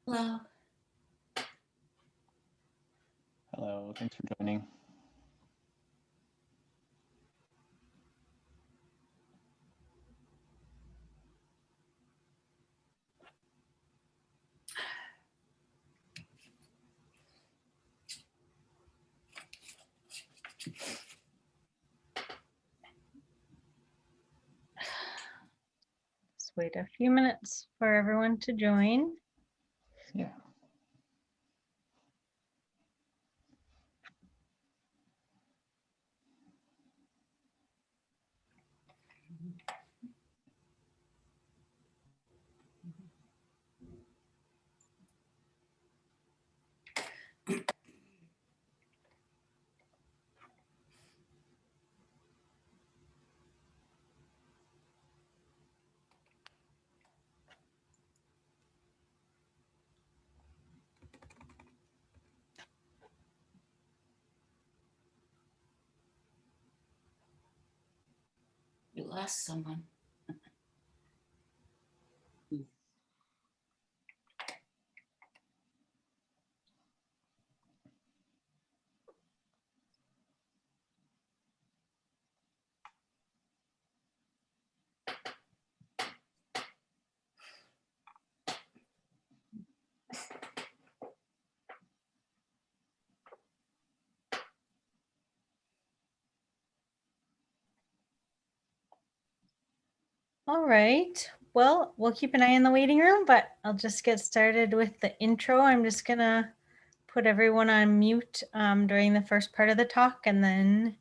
Hello. Hello, thanks for joining. Just wait a few minutes for everyone to join. Yeah. You lost someone. All right. Well, we'll keep an eye in the waiting room, but I'll just get started with the intro. I'm just going to put everyone on mute during the first part of the talk, and then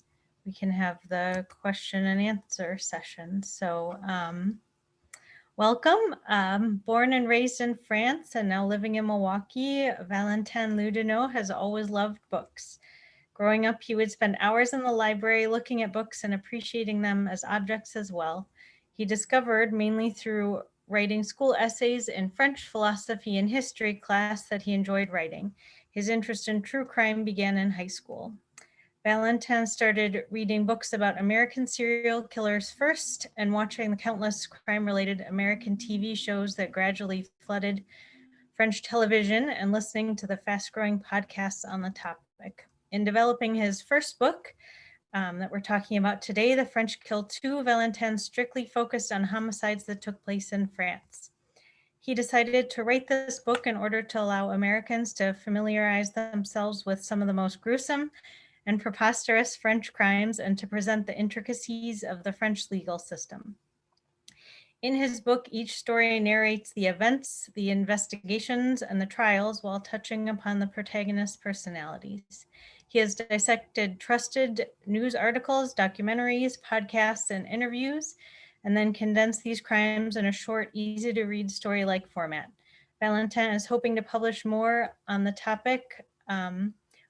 we can have the question and answer session. So welcome. Born and raised in France and now living in Milwaukee, Valentin Loudenot has always loved books. Growing up, he would spend hours in the library looking at books and appreciating them as objects as well. He discovered, mainly through writing school essays in French philosophy and history class, that he enjoyed writing. His interest in true crime began in high school. Valentin started reading books about American serial killers first and watching the countless crime-related American TV shows that gradually flooded French television and listening to the fast-growing podcasts on the topic. In developing his first book that we're talking about today, The French Kill Two, Valentin strictly focused on homicides that took place in France. He decided to write this book in order to allow Americans to familiarize themselves with some of the most gruesome and preposterous French crimes and to present the intricacies of the French legal system. In his book, each story narrates the events, the investigations, and the trials while touching upon the protagonist's personalities. He has dissected trusted news articles, documentaries, podcasts, and interviews, and then condensed these crimes in a short, easy-to-read story-like format. Valentin is hoping to publish more on the topic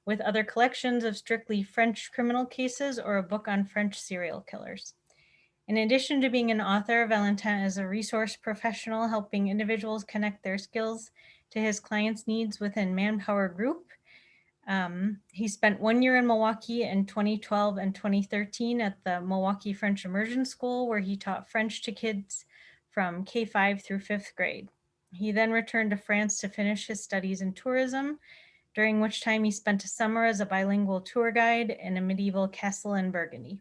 with other collections of strictly French criminal cases or a book on French serial killers. In addition to being an author, Valentin is a resource professional helping individuals connect their skills to his clients' needs within Manpower Group. He spent 1 year in Milwaukee in 2012 and 2013 at the Milwaukee French Immersion School, where he taught French to kids from K-5 through 5th grade. He then returned to France to finish his studies in tourism, during which time he spent a summer as a bilingual tour guide in a medieval castle in Burgundy.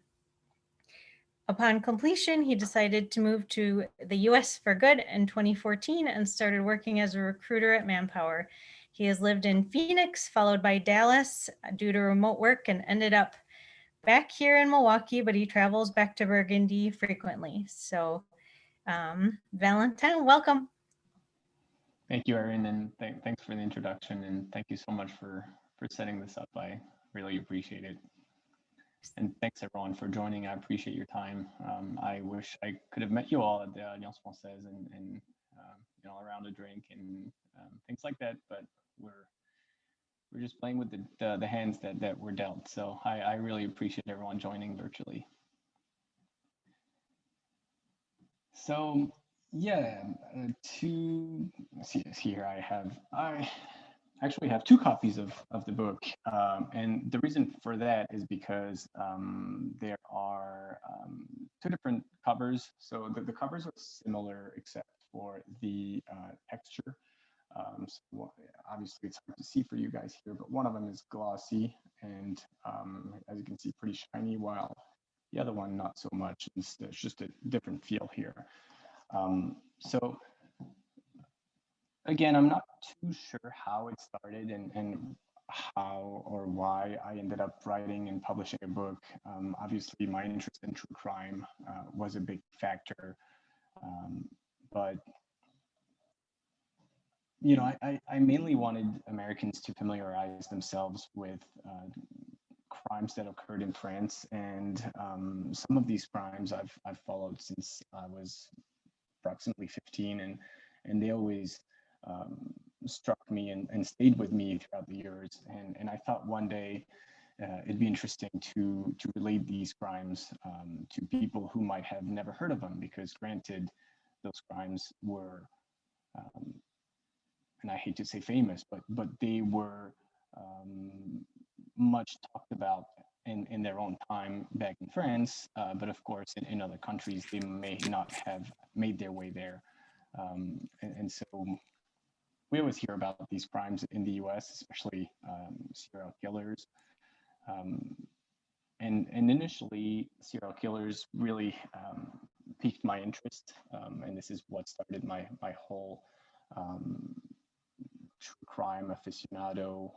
Upon completion, he decided to move to the US for good in 2014 and started working as a recruiter at Manpower. He has lived in Phoenix, followed by Dallas due to remote work, and ended up back here in Milwaukee, but he travels back to Burgundy frequently. So, Valentin, welcome. Thank you, Erin, and thanks for the introduction, and thank you so much for setting this up. I really appreciate it. And thanks everyone for joining. I appreciate your time. I wish I could have met you all at the Alliance Française and around a drink and things like that, but we're just playing with the hands that were dealt. So I really appreciate everyone joining virtually. So yeah, to see here I actually have two copies of the book, and the reason for that is because there are two different covers. So the covers are similar except for the texture. Obviously it's hard to see for you guys here, but one of them is glossy and as you can see, pretty shiny, while the other one not so much. It's just a different feel here. So again, I'm not too sure how it started and how or why I ended up writing and publishing a book. Obviously, my interest in true crime was a big factor, but you know, I mainly wanted Americans to familiarize themselves with crimes that occurred in France, and some of these crimes I've followed since I was approximately 15, and they always struck me and stayed with me throughout the years. And I thought one day it'd be interesting to relate these crimes to people who might have never heard of them, because granted, those crimes were, and I hate to say famous, but they were much talked about in their own time back in France, but of course in other countries they may not have made their way there. And so we always hear about these crimes in the US, especially serial killers. And initially, serial killers really piqued my interest, and this is what started my whole true crime aficionado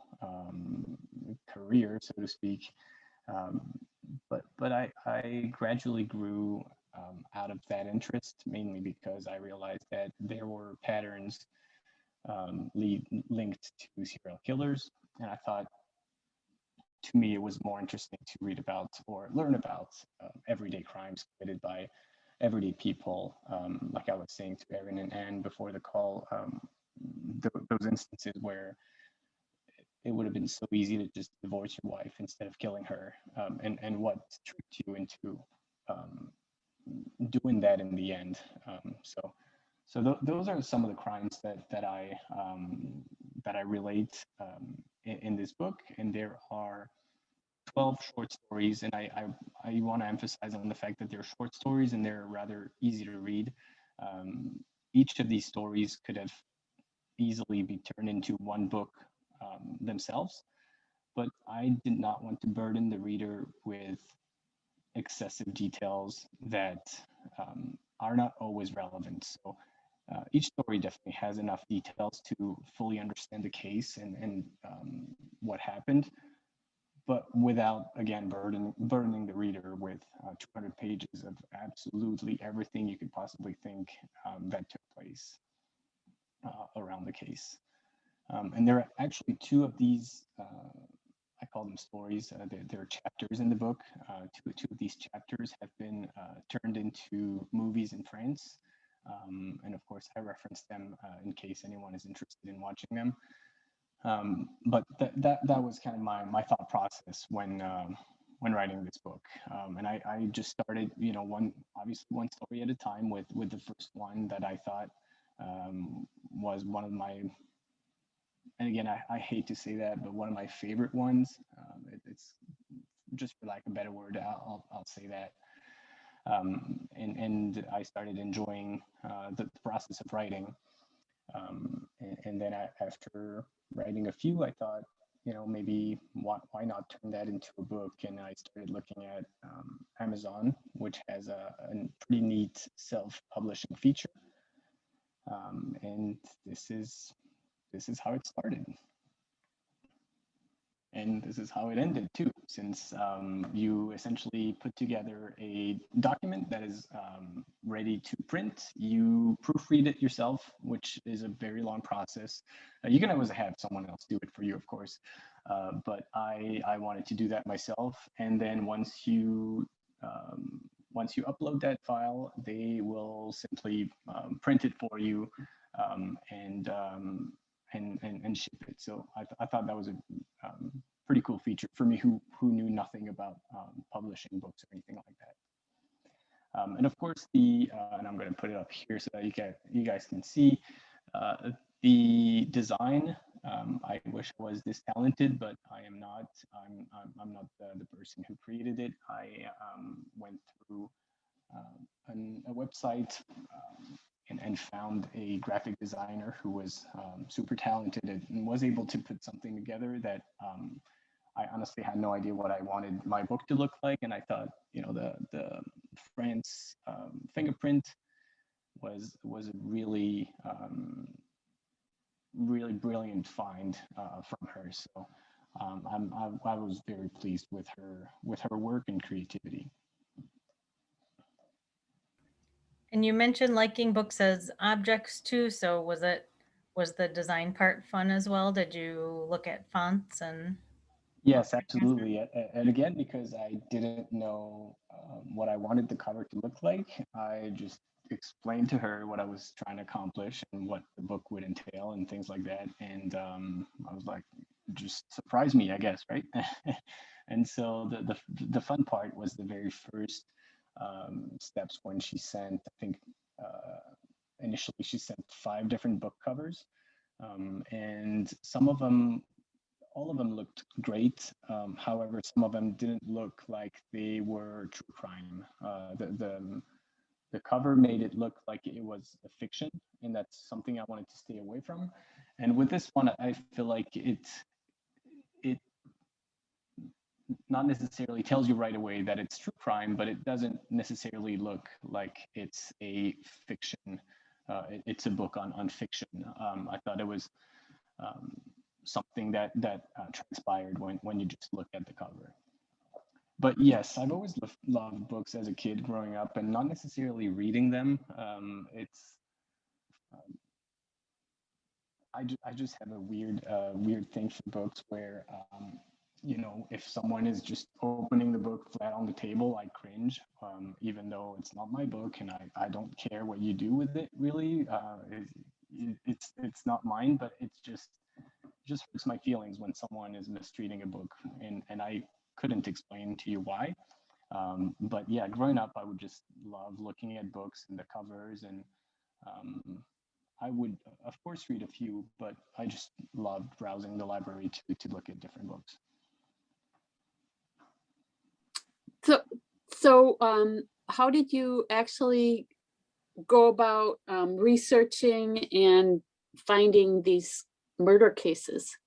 career, so to speak. But I gradually grew out of that interest, mainly because I realized that there were patterns linked to serial killers, and I thought, to me, it was more interesting to read about or learn about everyday crimes committed by everyday people. Like I was saying to Erin and Anne before the call, those instances where it would have been so easy to just divorce your wife instead of killing her, and what tricked you into doing that in the end. So those are some of the crimes that I relate in this book, and there are 12 short stories, and I want to emphasize on the fact that they're short stories and they're rather easy to read. Each of these stories could have easily be turned into one book themselves, but I did not want to burden the reader with excessive details that are not always relevant. So each story definitely has enough details to fully understand the case and what happened, but without, again, burdening the reader with 200 pages of absolutely everything you could possibly think that took place around the case. And there are actually two of these, I call them stories, they're chapters in the book. Two of these chapters have been turned into movies in France. And of course, I reference them in case anyone is interested in watching them. But that was kind of my thought process when writing this book. And I just started, you know, obviously one story at a time with the first one that I thought was one of my, and again, I hate to say that, but one of my favorite ones. It's just, for lack of a better word, I'll say that. And I started enjoying the process of writing. And then after writing a few, I thought, you know, maybe why not turn that into a book? And I started looking at Amazon, which has a pretty neat self-publishing feature. And this is how it started. And this is how it ended too, since you essentially put together a document that is ready to print. You proofread it yourself, which is a very long process. You can always have someone else do it for you, of course, but I wanted to do that myself. And then once you upload that file, they will simply print it for you and ship it. So I thought that was a pretty cool feature for me, who knew nothing about publishing books or anything like that. And of course, and I'm going to put it up here so that you guys can see the design. I wish I was this talented, but I am not. I'm not the person who created it. I went through a website and found a graphic designer who was super talented and was able to put something together that I honestly had no idea what I wanted my book to look like. And I thought, the France fingerprint was a really really brilliant find from her. So I was very pleased with her work and creativity. And you mentioned liking books as objects too. So was the design part fun as well? Did you look at fonts and Yes, absolutely. And again, because I didn't know what I wanted the cover to look like, I just explained to her what I was trying to accomplish and what the book would entail and things like that. And I was like, just surprise me, I guess, right? And so the fun part was the very first steps when she sent, I think initially she sent 5 different book covers. And all of them looked great. However, some of them didn't look like they were true crime. The cover made it look like it was a fiction, and that's something I wanted to stay away from. And with this one, I feel like it not necessarily tells you right away that it's true crime, but it doesn't necessarily look like it's a fiction. It's a book on fiction. I thought it was um, something that transpired when you just look at the cover. But yes, I've always loved books as a kid growing up, and not necessarily reading them. It's I just have a weird thing for books where if someone is just opening the book flat on the table, I cringe, even though it's not my book and I don't care what you do with it really. It's not mine, but it's just hurts my feelings when someone is mistreating a book, and I couldn't explain to you why. But yeah, growing up, I would just love looking at books and the covers, and um, I would, of course, read a few, but I just loved browsing the library to look at different books. So how did you actually go about researching and finding these murder cases?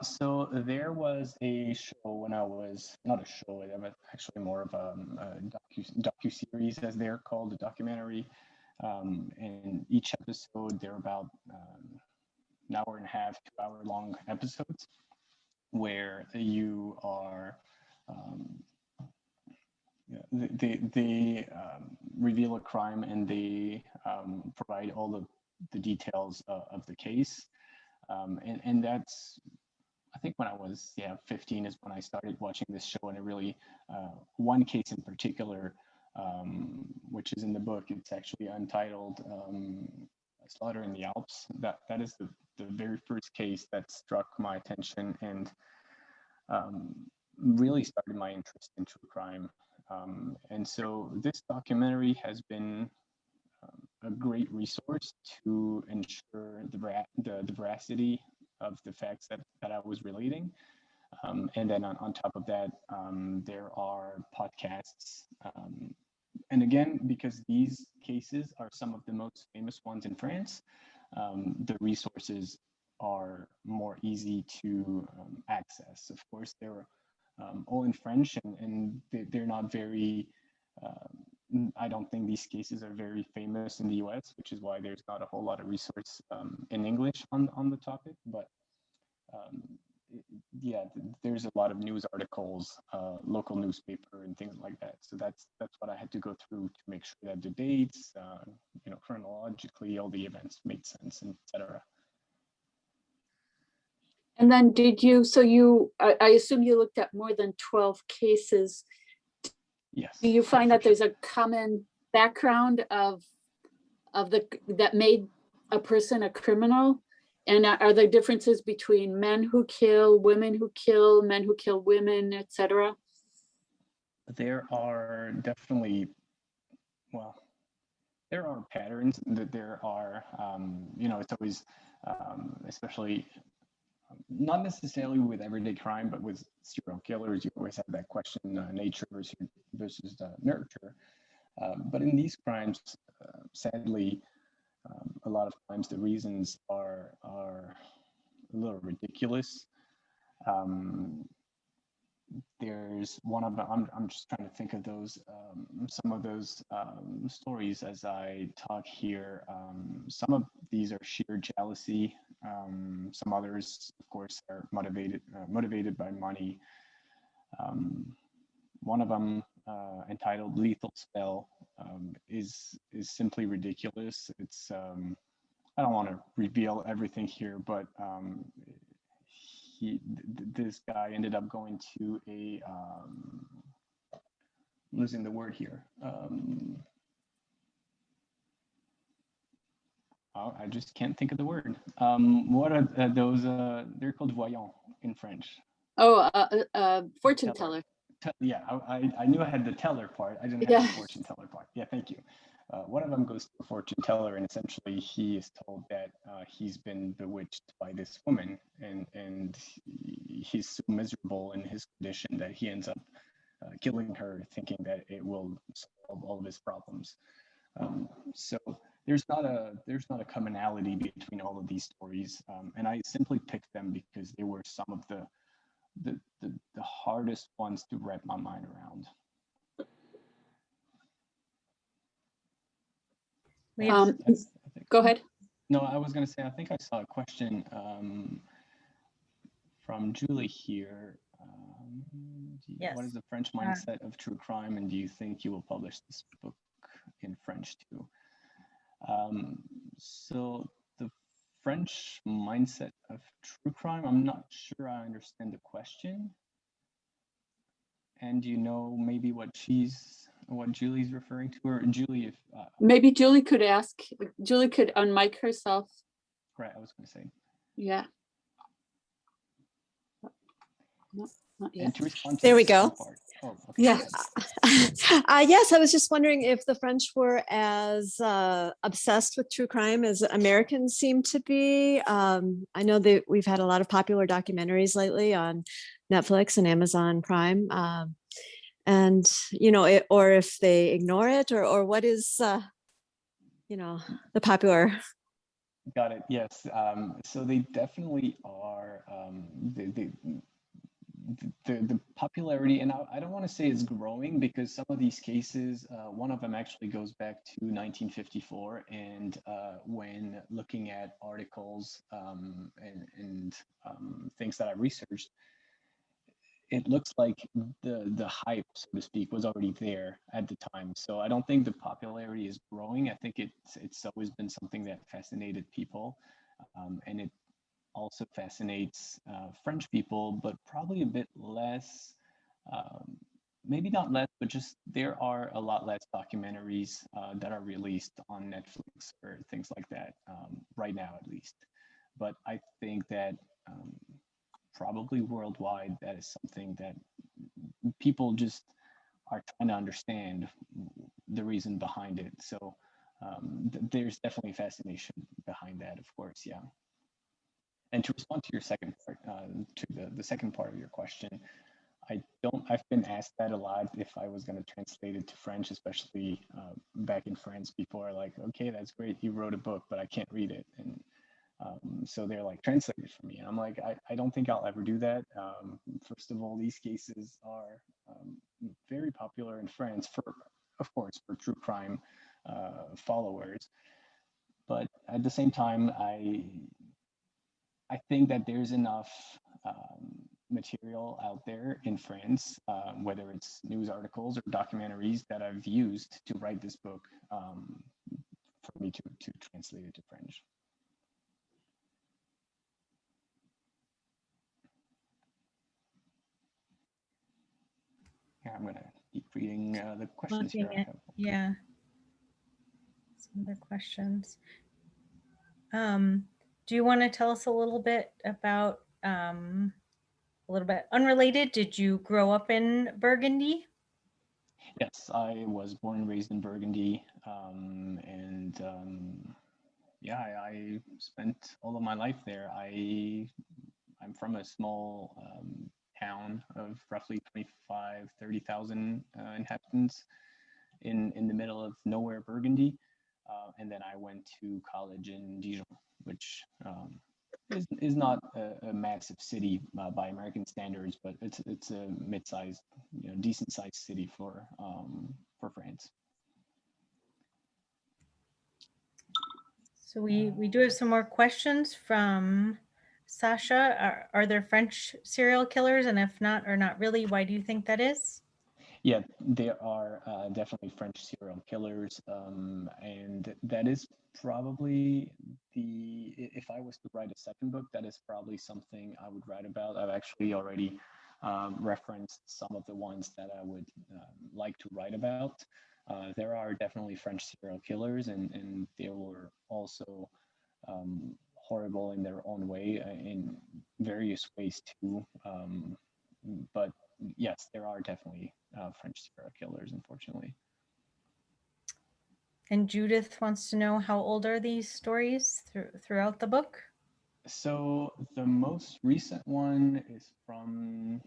So there was a show when I was, not a show, it was actually more of a docu-series, as they're called, a documentary. And each episode, they're about an hour and a half, 2 hour long episodes, where you are, they reveal a crime, and they provide all the details of the case. And that's, I think when I was 15 is when I started watching this show, and it really one case in particular, which is in the book. It's actually Untitled Slaughter in the Alps. That is the very first case that struck my attention and really started my interest in true crime. And so this documentary has been a great resource to ensure the veracity of the facts that I was relating. And then on top of that, there are podcasts. And again, because these cases are some of the most famous ones in France, the resources are more easy to access. Of course, they're all in French, and they're not very, I don't think these cases are very famous in the US, which is why there's not a whole lot of resource in English on the topic. But yeah, there's a lot of news articles, local newspaper and things like that. So that's what I had to go through to make sure that the dates, chronologically, all the events made sense, and etc. And then I assume you looked at more than 12 cases. Yes. Do you find that there's a common background that made a person a criminal? And are there differences between men who kill, women who kill, men who kill women, etc.? There are definitely, well, there are patterns. That there are, it's always, especially not necessarily with everyday crime, but with serial killers, you always have that question: nature versus nurture. But in these crimes, sadly, a lot of times the reasons are a little ridiculous. There's one of them, I'm just trying to think of those, some of those stories as I talk here. Some of these are sheer jealousy. Some others, of course, are motivated by money. One of them, entitled Lethal Spell, is simply ridiculous. It's, I don't want to reveal everything here, but this guy ended up going to a, losing the word here. Oh, I just can't think of the word. What are those? They're called voyants in French. Oh, fortune teller. Yeah, I knew I had the teller part. I didn't have the fortune teller part. Yeah, thank you. One of them goes to a fortune teller, and essentially he is told that he's been bewitched by this woman, and he's so miserable in his condition that he ends up killing her, thinking that it will solve all of his problems. So there's not a commonality between all of these stories, and I simply picked them because they were some of the hardest ones to wrap my mind around. Go ahead. No, I was going to say, I think I saw a question from Julie here. Yes. What is the French mindset of true crime, and do you think you will publish this book in French too? So the French mindset of true crime, I'm not sure I understand the question. And do you know maybe what Julie's referring to, or Julie, if maybe Julie could unmic herself. Right, I was going to say. Yeah. No, not yet. And to respond to There the we go. second part. Oh, okay. Yeah. Yes, I was just wondering if the French were as obsessed with true crime as Americans seem to be. I know that we've had a lot of popular documentaries lately on Netflix and Amazon Prime. And, or if they ignore it, or what is, the popular. Got it. Yes. So they definitely are. The popularity, and I don't want to say it's growing, because some of these cases, one of them actually goes back to 1954, and when looking at articles and things that I researched, it looks like the hype, so to speak, was already there at the time. So I don't think the popularity is growing. I think it's always been something that fascinated people, and it also fascinates French people, but probably a bit less, maybe not less, but just there are a lot less documentaries that are released on Netflix or things like that, right now at least. But I think that probably worldwide, that is something that people just are trying to understand the reason behind it. So there's definitely fascination behind that, of course, yeah. And to respond to your second part, to the second part of your question, I've been asked that a lot, if I was going to translate it to French, especially back in France. People are like, okay, that's great, you wrote a book, but I can't read it. And so they're like, translate it for me. And I'm like, I don't think I'll ever do that. First of all, these cases are very popular in France, of course, for true crime followers. But at the same time, I think that there's enough material out there in France, whether it's news articles or documentaries, that I've used to write this book, for me to translate it to French. Yeah, I'm going to keep reading the questions here. Yeah. Some other questions. Do you want to tell us a little bit about, a little bit unrelated, did you grow up in Burgundy? Yes, I was born and raised in Burgundy, yeah, I spent all of my life there. I'm from a small town of roughly 25, 30,000 inhabitants, in the middle of nowhere, Burgundy. And then I went to college in Dijon, which is not a massive city by American standards, but it's a mid-sized, decent-sized city for France. So we do have some more questions from Sasha. Are there French serial killers? And if not, or not really, why do you think that is? Yeah, there are definitely French serial killers, and that is probably if I was to write a second book, that is probably something I would write about. I've actually already referenced some of the ones that I would like to write about. There are definitely French serial killers, and they were also horrible in their own way, in various ways too. But yes, there are definitely French serial killers, unfortunately. And Judith wants to know, how old are these stories throughout the book? So the most recent one is from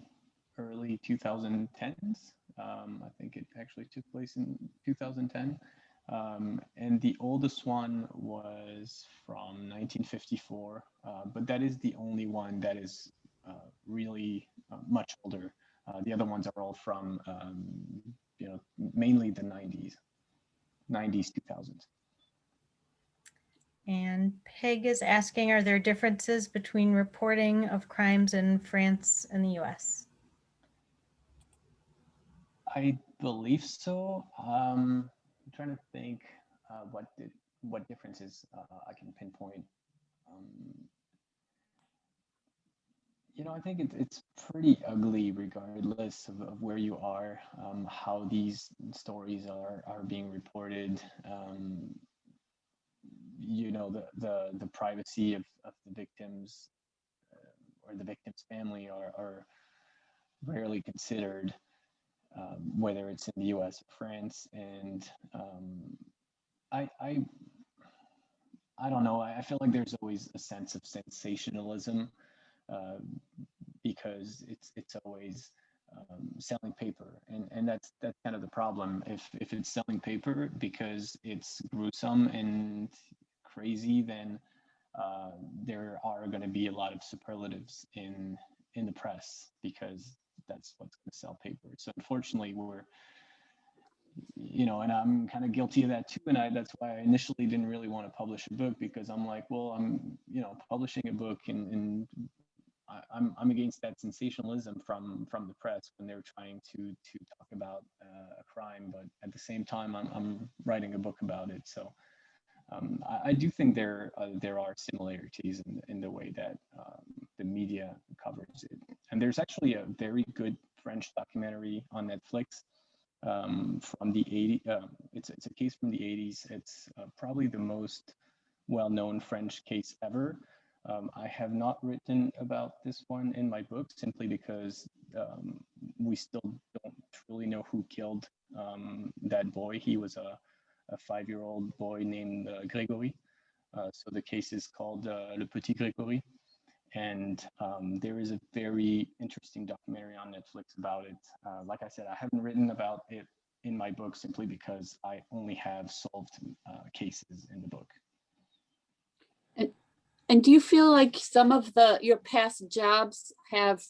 early 2010s. I think it actually took place in 2010. And the oldest one was from 1954, but that is the only one that is really much older. The other ones are all from, mainly the 90s, 2000s. And Peg is asking, are there differences between reporting of crimes in France and the US? I believe so. I'm trying to think what differences I can pinpoint. I think it's pretty ugly regardless of where you are, how these stories are being reported. The privacy of the victims or the victim's family are rarely considered, whether it's in the US or France. And I don't know. I feel like there's always a sense of sensationalism, because it's always selling paper, and that's kind of the problem. If it's selling paper because it's gruesome and crazy, then there are going to be a lot of superlatives in the press, because that's what's going to sell paper. So unfortunately, and I'm kind of guilty of that too. And that's why I initially didn't really want to publish a book, because I'm like, well, I'm publishing a book, and I'm against that sensationalism from the press when they're trying to talk about a crime, but at the same time, I'm writing a book about it. So I do think there are similarities in the way that the media covers it. And there's actually a very good French documentary on Netflix from the 80s. It's a case from the 80s. It's probably the most well-known French case ever. I have not written about this one in my book, simply because we still don't truly know who killed that boy. He was a 5-year-old boy named Grégory. So the case is called Le Petit Grégory. And there is a very interesting documentary on Netflix about it. Like I said, I haven't written about it in my book, simply because I only have solved cases in the book. And do you feel like some of your past jobs have,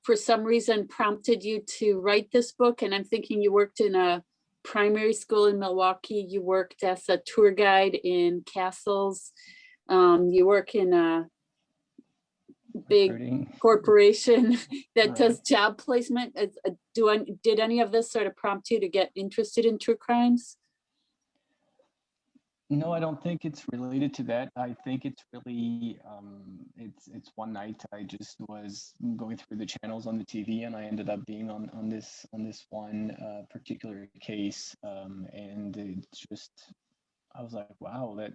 for some reason, prompted you to write this book? And I'm thinking you worked in a primary school in Milwaukee. You worked as a tour guide in castles. You work in a big corporation that does job placement. Did any of this sort of prompt you to get interested in true crimes? No, I don't think it's related to that. I think it's really, it's one night I just was going through the channels on the TV, and I ended up being on this one particular case, and it's just, I was like, wow, that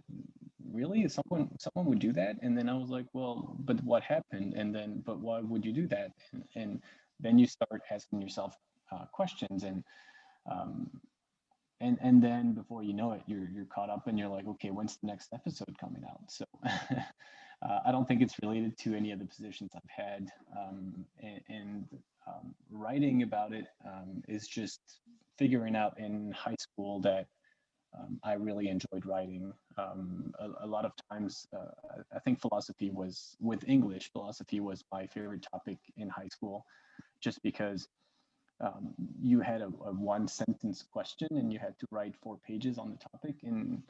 really is someone would do that? And then I was like, well, but what happened? And then, but why would you do that? And then you start asking yourself questions, and then before you know it, you're caught up, and you're like, okay, when's the next episode coming out? So I don't think it's related to any of the positions I've had, and writing about it is just figuring out in high school that I really enjoyed writing. A lot of times, I think with English, philosophy was my favorite topic in high school, just because you had a one sentence question and you had to write 4 pages on the topic. And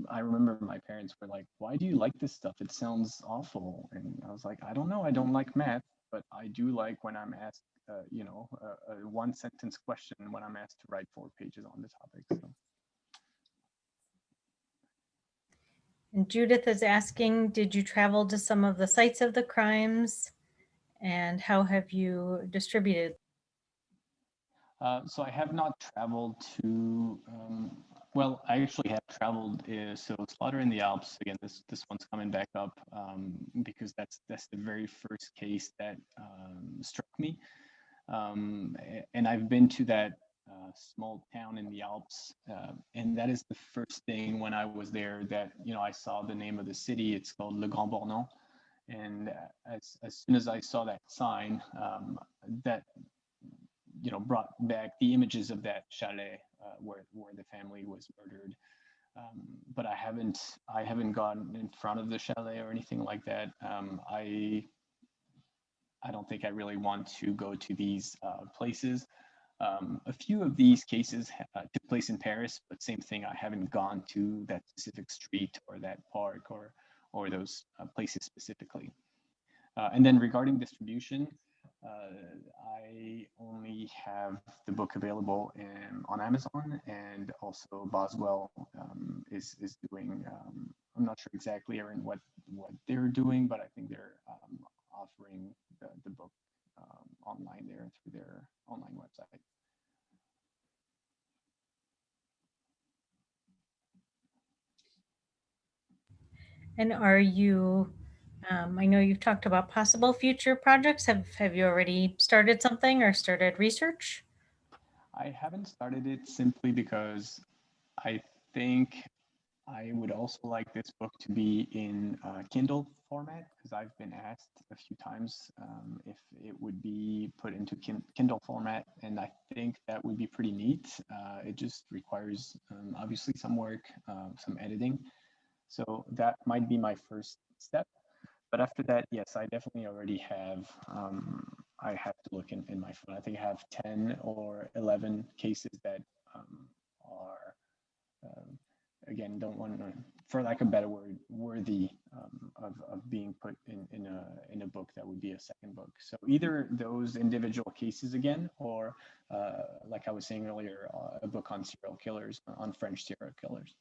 I remember my parents were like, "Why do you like this stuff? It sounds awful." And I was like, "I don't know. I don't like math, but I do like when I'm asked, a one sentence question when I'm asked to write 4 pages on the topic." So. And Judith is asking, did you travel to some of the sites of the crimes, and how have you distributed? So I have not traveled to, well, I actually have traveled, so Slaughter in the Alps, again, this one's coming back up because that's the very first case that struck me. And I've been to that small town in the Alps, and that is the first thing when I was there that, I saw the name of the city. It's called Le Grand Bornand. And as soon as I saw that sign, that brought back the images of that chalet where the family was murdered. But I haven't gone in front of the chalet or anything like that. I don't think I really want to go to these places. A few of these cases took place in Paris, but same thing, I haven't gone to that specific street or that park or those places specifically. And then regarding distribution, I only have the book available on Amazon, and also Boswell is doing. I'm not sure exactly, Erin, what they're doing, but I think they're offering the book online there through their online website. And are you, I know you've talked about possible future projects. Have you already started something or started research? I haven't started it simply because I think I would also like this book to be in Kindle format, because I've been asked a few times if it would be put into Kindle format, and I think that would be pretty neat. It just requires obviously some work, some editing. So that might be my first step. But after that, yes, I definitely already have, I have to look in my phone. I think I have 10 or 11 cases that are, again, don't want to, for lack of a better word, worthy of being put in a book that would be a second book. So either those individual cases again, or like I was saying earlier, a book on serial killers, on French serial killers.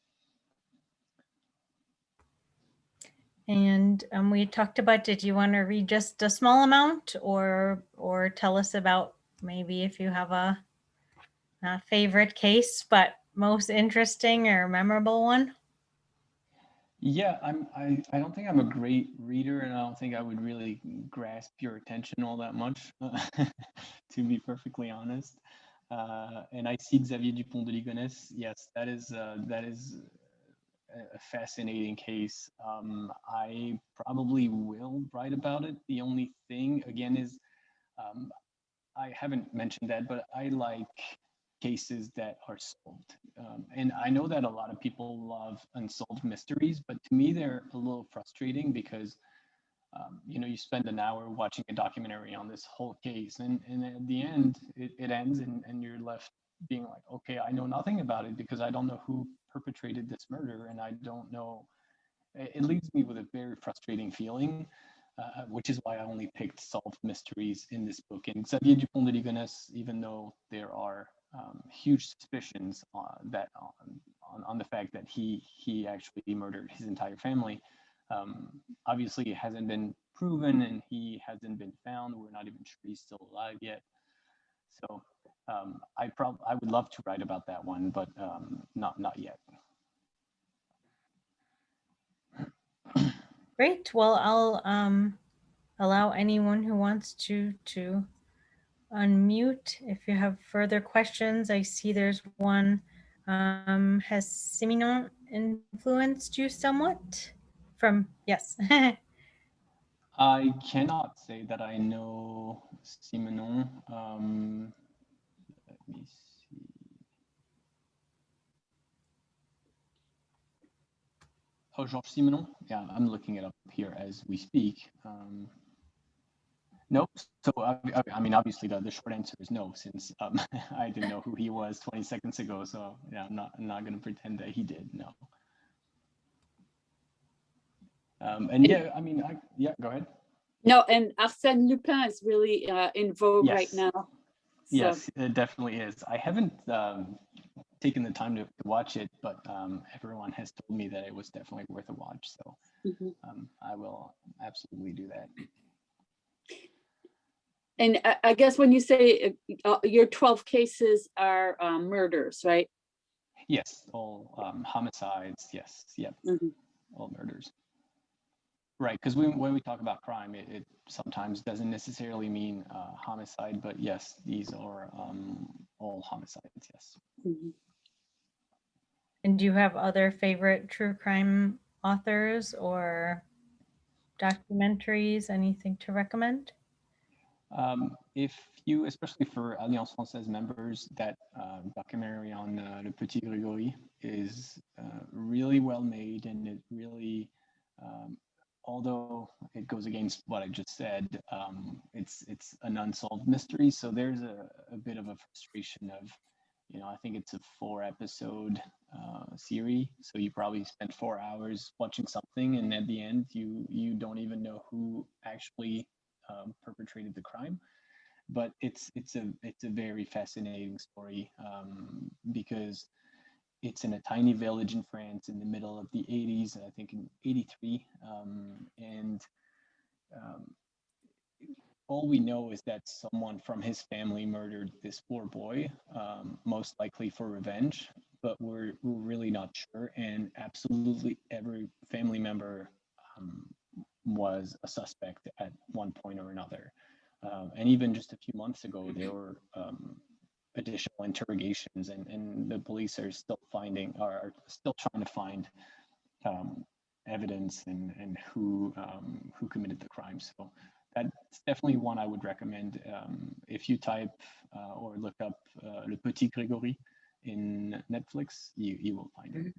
And we talked about, did you want to read just a small amount, or tell us about maybe if you have a favorite case, but most interesting or memorable one? Yeah, I don't think I'm a great reader, and I don't think I would really grasp your attention all that much, to be perfectly honest. And I see Xavier Dupont de Ligonnès. Yes, that is a fascinating case. I probably will write about it. The only thing, again, is I haven't mentioned that, but I like cases that are solved. And I know that a lot of people love unsolved mysteries, but to me, they're a little frustrating because, you spend an hour watching a documentary on this whole case, and at the end, it ends, and you're left being like, okay, I know nothing about it because I don't know who perpetrated this murder, and I don't know. It leaves me with a very frustrating feeling. Which is why I only picked solved mysteries in this book. And Xavier Dupont de Ligonnès, even though there are huge suspicions that on the fact that he actually murdered his entire family, obviously it hasn't been proven, and he hasn't been found. We're not even sure he's still alive yet. So I would love to write about that one, but not yet. Great. Well, I'll allow anyone who wants to unmute if you have further questions. I see there's one. Has Simenon influenced you somewhat? Yes. I cannot say that I know Simenon. Let me see. Oh, Georges Simenon. Yeah, I'm looking it up here as we speak. Nope. So I mean, obviously, the short answer is no, since I didn't know who he was 20 seconds ago. So yeah, I'm not going to pretend that he did. No. And yeah, I mean, yeah, go ahead. No, and Arsène Lupin is really in vogue right Yes. now. So, Yes, it definitely is. I haven't taken the time to watch it, but everyone has told me that it was definitely worth a watch. So mhm. I will absolutely do that. And I guess when you say your 12 cases are murders, right? Yes, all homicides. Yes, yep, Mhm. all murders. Right, because when we talk about crime, it sometimes doesn't necessarily mean homicide, but yes, these are all homicides. Yes. Mhm. And do you have other favorite true crime authors or documentaries, anything to recommend? If you, especially for Alliance Française members, that documentary on Le Petit Grégory is really well made, and it really, although it goes against what I just said, it's an unsolved mystery. So there's a bit of a frustration of, I think it's a 4-episode series. So you probably spent 4 hours watching something, and at the end, you don't even know who actually perpetrated the crime. But it's a very fascinating story because it's in a tiny village in France in the middle of the 80s, I think in 83, and all we know is that someone from his family murdered this poor boy, most likely for revenge, but we're really not sure. And absolutely every family member was a suspect at one point or another. And even just a few months ago, there were additional interrogations, and the police are still still trying to find evidence and who committed the crime. So that's definitely one I would recommend. If you type or look up Le Petit Grégory in Netflix, you will find it.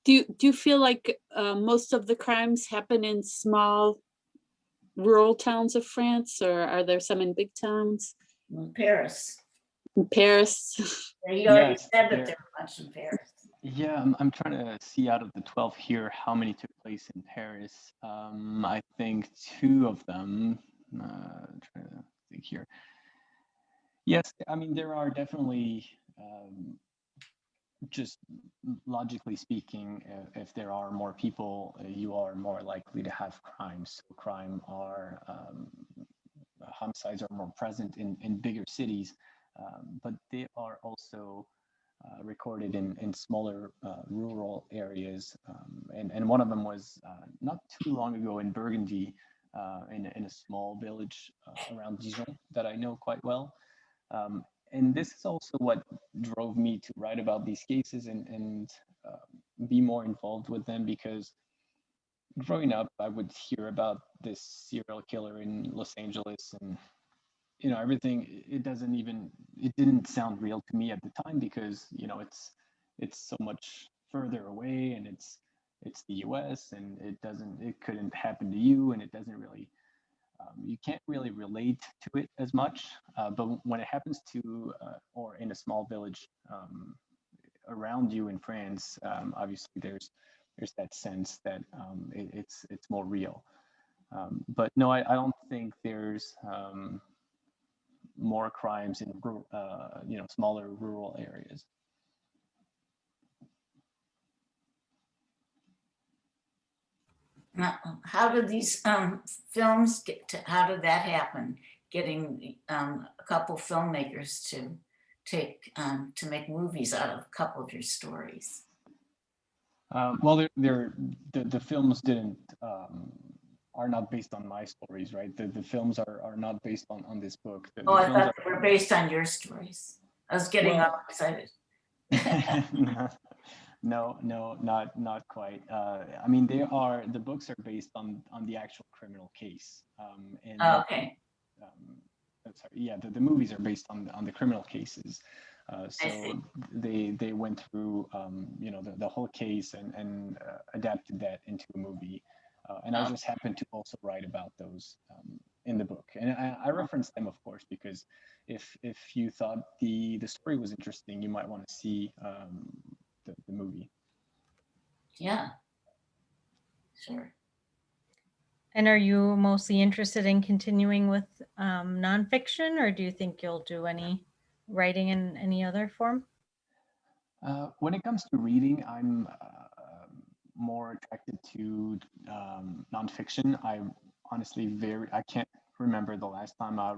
Do you feel like most of the crimes happen in small rural towns of France, or are there some in big towns? Paris. In Paris? You already Yes, said that there were much in Paris. Yeah, I'm trying to see out of the 12 here how many took place in Paris. I think 2 of them. Trying to think here. Yes, I mean there are definitely just logically speaking, if there are more people, you are more likely to have crimes. So homicides are more present in bigger cities, but they are also recorded in smaller rural areas. And one of them was not too long ago in Burgundy, in a small village around Dijon that I know quite well. And this is also what drove me to write about these cases and be more involved with them, because growing up, I would hear about this serial killer in Los Angeles, and everything. It didn't sound real to me at the time, because it's so much further away, and it's the US, and it couldn't happen to you, and it doesn't really you can't really relate to it as much. But when it happens to or in a small village around you in France, obviously there's that sense that it's more real. But no, I don't think there's more crimes in smaller rural areas. Now, how did these films how did that happen? Getting a couple filmmakers to make movies out of a couple of your stories. Well, the films are not based on my stories, right? The films are not based on this book. The I films thought they were based on your stories. I was getting all excited. No, not quite. I mean, the books are based on the actual criminal case. Okay. Sorry, yeah, the movies are based on the criminal cases. see. So they went through you know, the whole case and adapted that into a movie. And I Oh. just happened to also write about those in the book. And I referenced them, of course, because if you thought the story was interesting, you might want to see the movie. Yeah. Sure. And are you mostly interested in continuing with nonfiction, or do you think you'll do any writing in any other form? When it comes to reading, I'm more attracted to nonfiction. I honestly I can't remember the last time I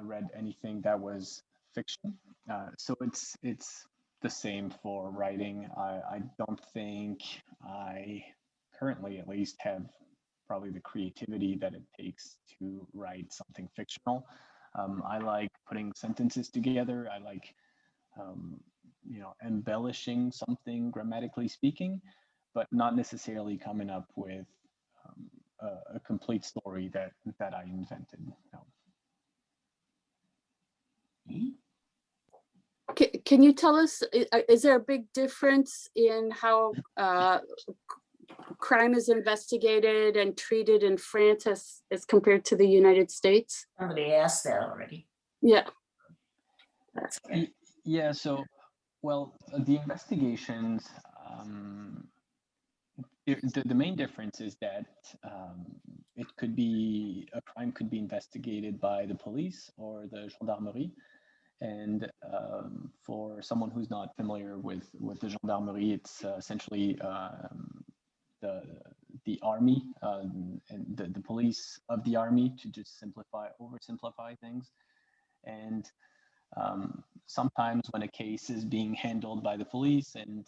read anything that was fiction. So it's the same for writing. I don't think I currently, at least, have probably the creativity that it takes to write something fictional. I like putting sentences together. I like you know, embellishing something grammatically speaking, but not necessarily coming up with a complete story that I invented. No. Can you tell us, is there a big difference in how crime is investigated and treated in France as compared to the United States? Somebody asked that already. Yeah. That's okay. Yeah, so, well, the investigations, the main difference is that a crime could be investigated by the police or the gendarmerie. And for someone who's not familiar with the gendarmerie, it's essentially the army and the police of the army, to just oversimplify things. And sometimes when a case is being handled by the police and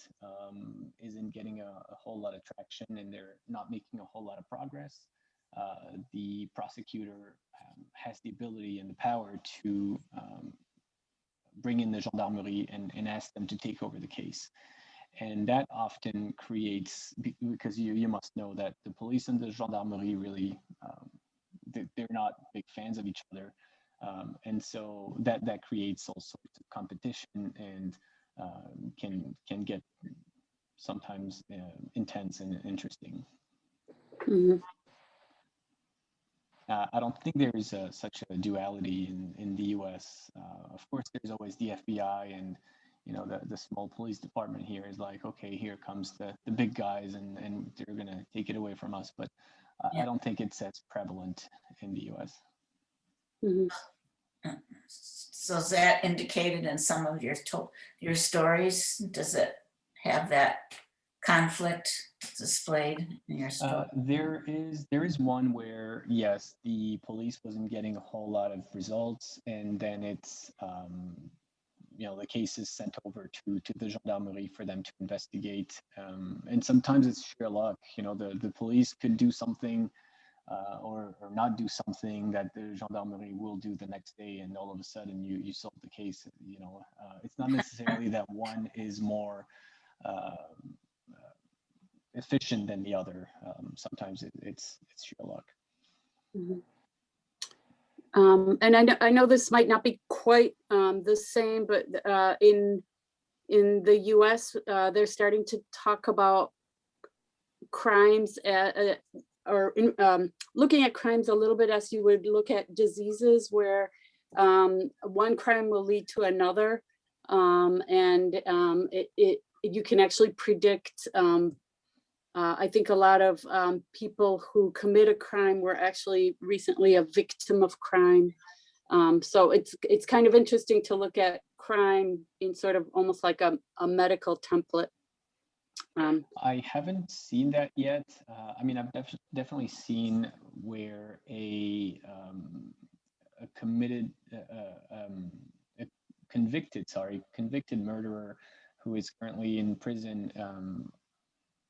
isn't getting a whole lot of traction and they're not making a whole lot of progress, the prosecutor has the ability and the power to bring in the gendarmerie and ask them to take over the case. And that often creates, because you must know that the police and the gendarmerie really, they're not big fans of each other. And so that creates all sorts of competition and can get sometimes intense and interesting. Mm-hmm. I don't think there is such a duality in the U.S. Of course, there's always the FBI, and you know, the small police department here is like, okay, here comes the big guys, and they're gonna take it away from us. But Yeah. I don't think it's as prevalent in the U.S. Mm-hmm. So is that indicated in some of your stories? Does it have that conflict displayed in your story? There is one where, yes, the police wasn't getting a whole lot of results, and then it's you know, the case is sent over to the gendarmerie for them to investigate, and sometimes it's sheer luck. You know, the police could do something or not do something that the gendarmerie will do the next day, and all of a sudden you solve the case. You know, it's not necessarily that one is more efficient than the other. Sometimes it's sheer luck. Mm-hmm. And I know this might not be quite the same, but in the US, they're starting to talk about crimes looking at crimes a little bit as you would look at diseases, where one crime will lead to another, and you can actually predict. I think a lot of people who commit a crime were actually recently a victim of crime. So it's kind of interesting to look at crime in sort of almost like a medical template. I haven't seen that yet. I mean, I've definitely seen where a convicted murderer who is currently in prison,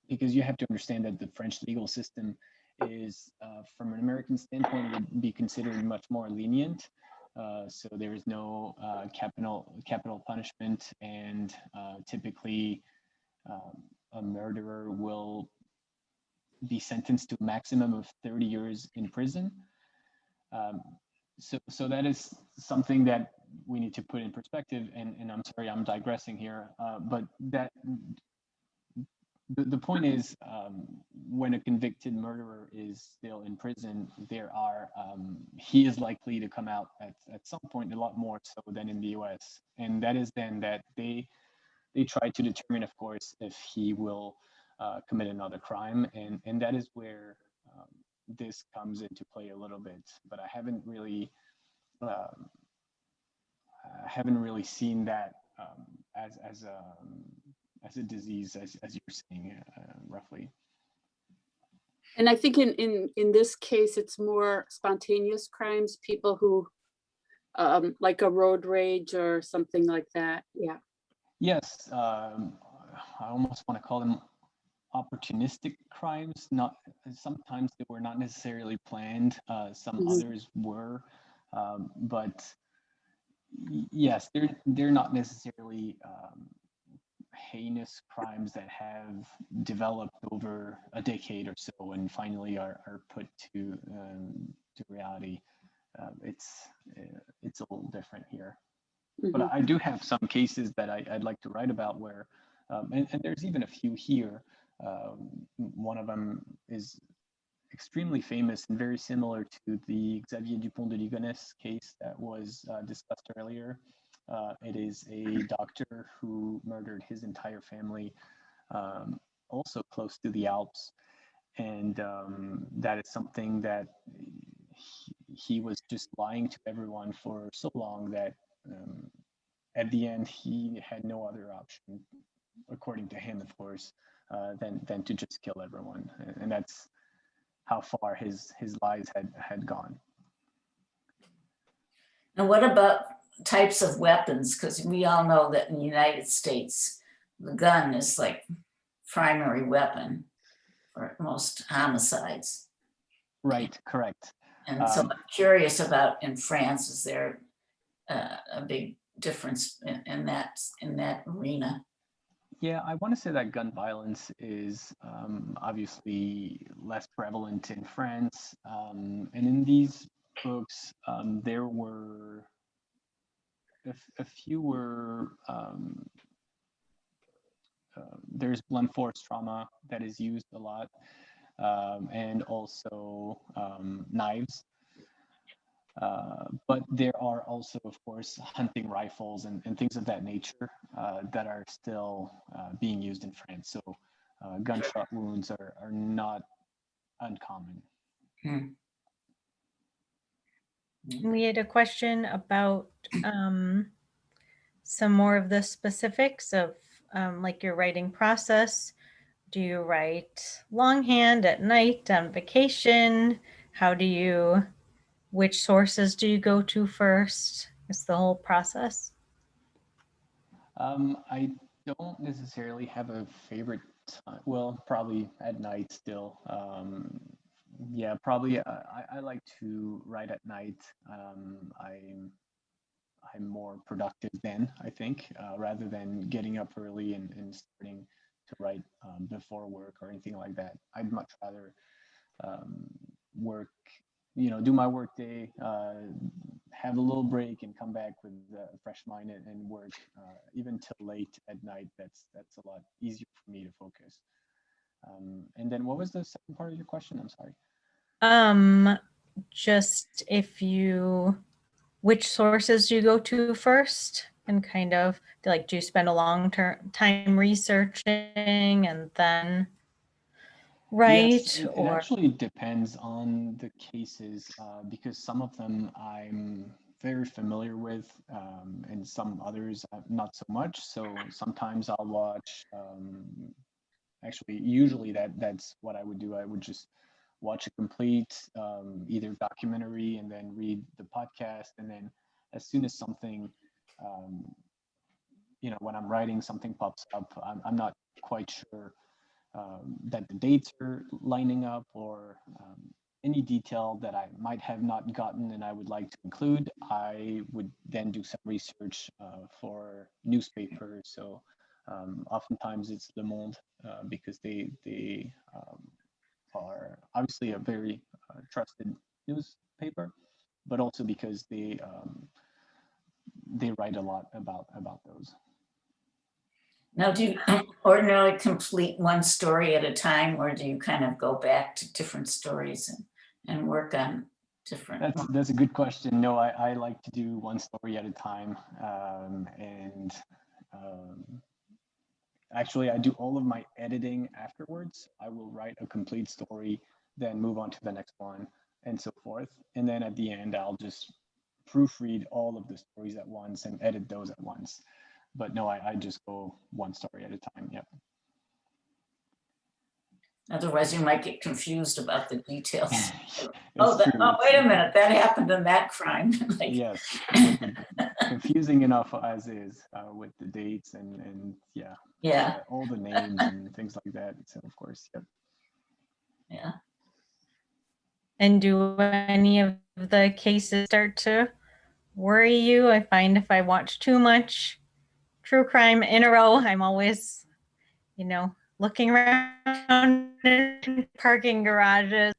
because you have to understand that the French legal system is, from an American standpoint, would be considered much more lenient. So there is no capital punishment, and typically a murderer will be sentenced to a maximum of 30 years in prison. So that is something that we need to put in perspective, and I'm sorry, I'm digressing here, but that the point is, when a convicted murderer is still in prison, he is likely to come out at some point, a lot more so than in the US. And that is then that they try to determine, of course, if he will commit another crime. And that is where this comes into play a little bit. But I haven't really seen that as a disease, as you're saying, roughly. And I think in this case, it's more spontaneous crimes, people who like a road rage or something like that. Yeah. Yes, I almost want to call them opportunistic crimes. Not sometimes they were not necessarily planned. Some Mhm. others were, but yes, they're not necessarily heinous crimes that have developed over a decade or so and finally are put to reality. It's a little different here. But Mhm. I do have some cases that I'd like to write about where, and there's even a few here. One of them is extremely famous and very similar to the Xavier Dupont de Ligonnès case that was discussed earlier. It is a doctor who murdered his entire family, also close to the Alps. And that is something that he was just lying to everyone for so long that at the end he had no other option, according to him, of course, than to just kill everyone. And that's how far his lies had gone. And what about types of weapons? Because we all know that in the United States, the gun is like primary weapon for most homicides. Right, correct. And so I'm curious about in France, is there a big difference in that arena? Yeah, I want to say that gun violence is obviously less prevalent in France. And in these books, there were a few were there's blunt force trauma that is used a lot, and also knives. But there are also, of course, hunting rifles and things of that nature that are still being used in France. So gunshot wounds are not uncommon. We had a question about some more of the specifics of like your writing process. Do you write longhand at night on vacation? Which sources do you go to first? It's the whole process. I don't necessarily have a favorite time. Well, probably at night still. Yeah, probably. I like to write at night. I'm more productive then, I think, rather than getting up early and starting to write before work or anything like that. I'd much rather work, do my work day, have a little break, and come back with a fresh mind and work even till late at night. That's a lot easier for me to focus. And then what was the second part of your question? I'm sorry. Just which sources do you go to first, and kind of do you spend a time researching and then Yes, write, it or actually depends on the cases because some of them I'm very familiar with, and some others not so much. So sometimes I'll watch. Actually, usually that's what I would do. I would just watch a complete either documentary and then read the podcast, and then as soon as something, um, when I'm writing, something pops up, I'm not quite sure that the dates are lining up or any detail that I might have not gotten and I would like to include, I would then do some research for newspapers. So oftentimes it's Le Monde because they are obviously a very trusted newspaper, but also because they write a lot about those. Now, do you ordinarily complete one story at a time, or do you kind of go back to different stories and work on different? That's a good question. No, I like to do one story at a time. Actually, I do all of my editing afterwards. I will write a complete story, then move on to the next one, and so forth. And then at the end, I'll just proofread all of the stories at once and edit those at once. But no, I just go one story at a time. Yep. Otherwise, you might get confused about the details. It's Oh, true. wait a minute, that happened in that crime. Like, Yes, confusing enough as is with the dates and yeah, yeah, all the names and things like that. So of course, yep. yeah. And do any of the cases start to worry you? I find if I watch too much true crime in a row, I'm always, looking around in parking garages.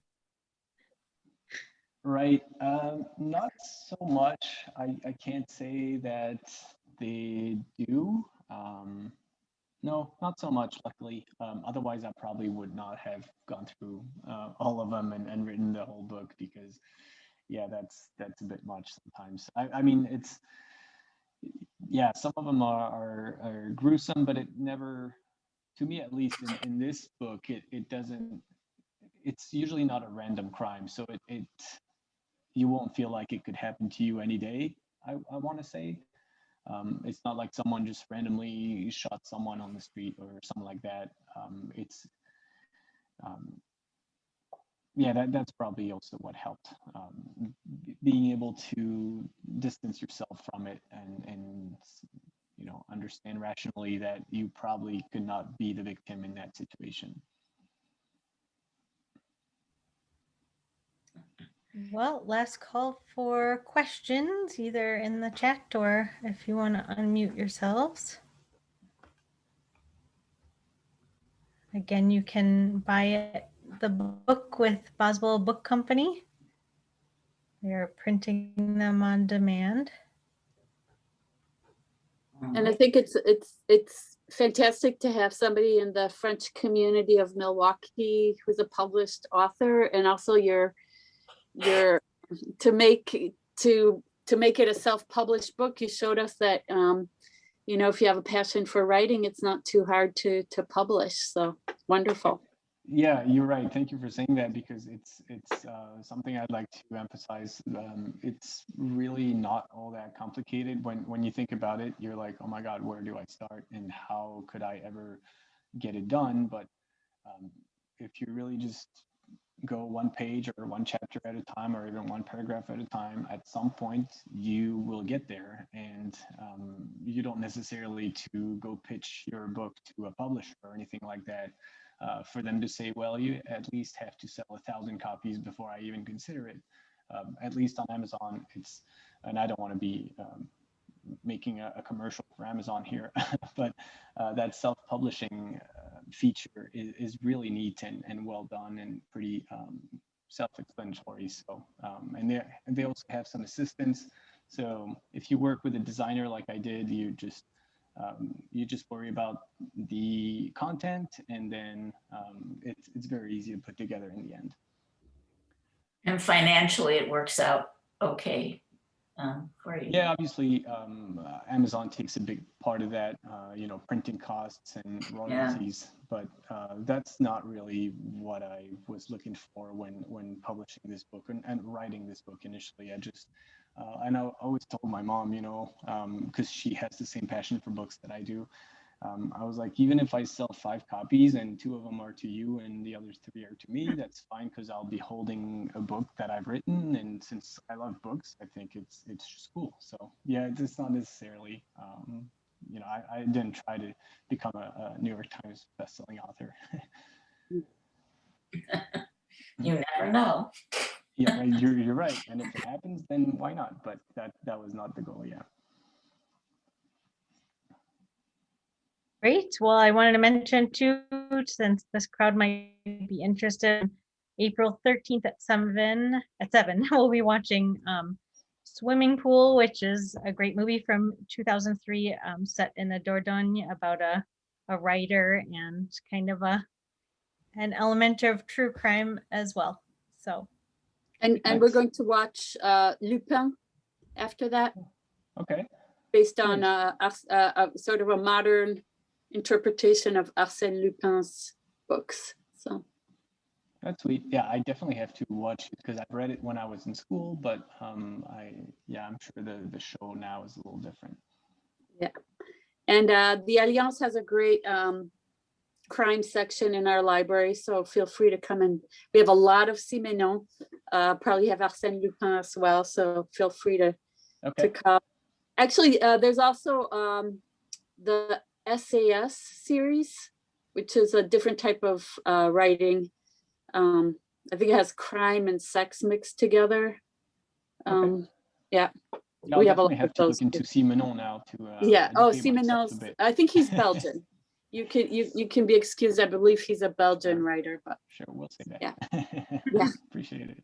Right. Not so much. I can't say that they do. No, not so much, luckily. Otherwise, I probably would not have gone through all of them and written the whole book because, yeah, that's a bit much sometimes. I mean, it's, yeah, some of them are gruesome, but it never, to me at least, in this book, it doesn't, it's usually not a random crime. So it you won't feel like it could happen to you any day, I want to say. It's not like someone just randomly shot someone on the street or something like that. Yeah, that's probably also what helped. Being able to distance yourself from it and understand rationally that you probably could not be the victim in that situation. Well, last call for questions, either in the chat or if you want to unmute yourselves. Again, you can buy the book with Boswell Book Company. They're printing them on demand. And I think it's fantastic to have somebody in the French community of Milwaukee who's a published author, and also your to make it a self-published book. You showed us that if you have a passion for writing, it's not too hard to publish. So wonderful. Yeah, you're right. Thank you for saying that, because it's something I'd like to emphasize. It's really not all that complicated. When you think about it, you're like, oh my God, where do I start and how could I ever get it done? But if you really just go one page or one chapter at a time, or even one paragraph at a time, at some point you will get there. And you don't necessarily to go pitch your book to a publisher or anything like that. For them to say, well, you at least have to sell 1,000 copies before I even consider it. At least on Amazon, and I don't want to be making a commercial for Amazon here, but that self-publishing feature is really neat and well done and pretty self-explanatory. So, and they also have some assistance. So if you work with a designer like I did, you just worry about the content, and then it's very easy to put together in the end. And financially, it works out okay for you. Yeah, obviously, Amazon takes a big part of that, printing costs and royalties, but that's not really what I was looking for when publishing this book and writing this book initially. And I always told my mom, because she has the same passion for books that I do. I was like, even if I sell 5 copies and 2 of them are to you and the other 3 are to me, that's fine, because I'll be holding a book that I've written. And since I love books, I think it's just cool. So yeah, it's not necessarily, I didn't try to become a New York Times bestselling author. You never know. Yeah, you're right. And if it happens, then why not? But that was not the goal. Yeah. Great. Well, I wanted to mention too, since this crowd might be interested, April 13th at 7, we'll be watching Swimming Pool, which is a great movie from 2003, set in the Dordogne about a writer and kind of an element of true crime as well. So, And Nice. we're going to watch Lupin after that, Okay. based on Nice. a sort of a modern interpretation of Arsène Lupin's books. So That's sweet. Yeah, I definitely have to watch it because I've read it when I was in school, but I'm sure the show now is a little different. yeah, and the Alliance has a great crime section in our library, so feel free to come and we have a lot of Simenon, probably have Arsène Lupin as well, so feel free to come. Actually, there's also the SAS series, which is a different type of writing. I think it has crime and sex mixed together. Yeah, Yeah, we I'll have a definitely lot have of to those. look into Simenon now to Yeah. Oh, educate myself a Simenon's. bit. I think he's Belgian. You can be excused. I believe he's a Belgian writer, but Sure, we'll say that. Yeah. Yeah. Appreciate it.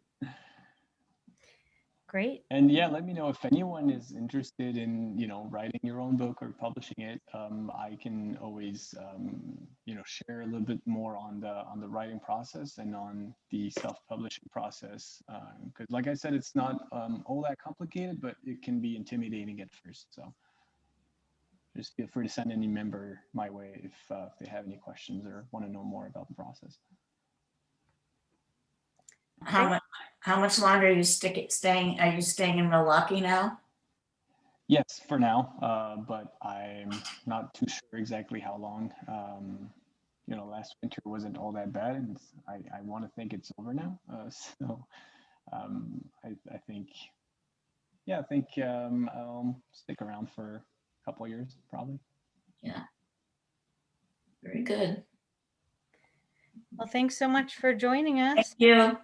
great. And yeah, let me know if anyone is interested in, writing your own book or publishing it. I can always, share a little bit more on the writing process and on the self-publishing process. Because like I said, it's not all that complicated, but it can be intimidating at first. So just feel free to send any member my way if they have any questions or want to know more about the process. How much longer are you staying? Are you staying in Milwaukee now? Yes, for now, but I'm not too sure exactly how long. Last winter wasn't all that bad, and I want to think it's over now. So I think I'll stick around for a couple of years, probably. Yeah. Very good. Well, thanks so much for joining us. Thank you.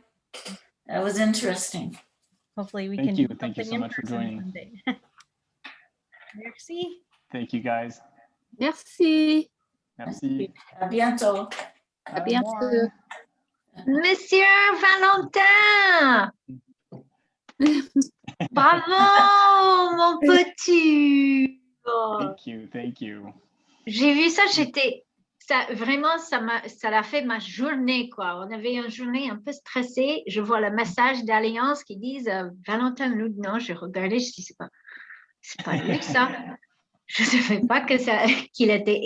That was interesting. Hopefully we Thank can you. do Thank you something so in much for person joining. someday. Merci. Thank you, guys. merci. Merci. À bientôt. À Au bientôt. revoir. Monsieur Valentin! Bravo, mon petit! Thank you. Thank you. J'ai vu ça, vraiment, ça l'a fait ma journée, quoi. On avait une journée un peu stressée. Je vois le message d'Alliance qui disent Valentin Loudenot. Je regardais, je dis, c'est pas lui, ça. Je ne savais pas qu'il était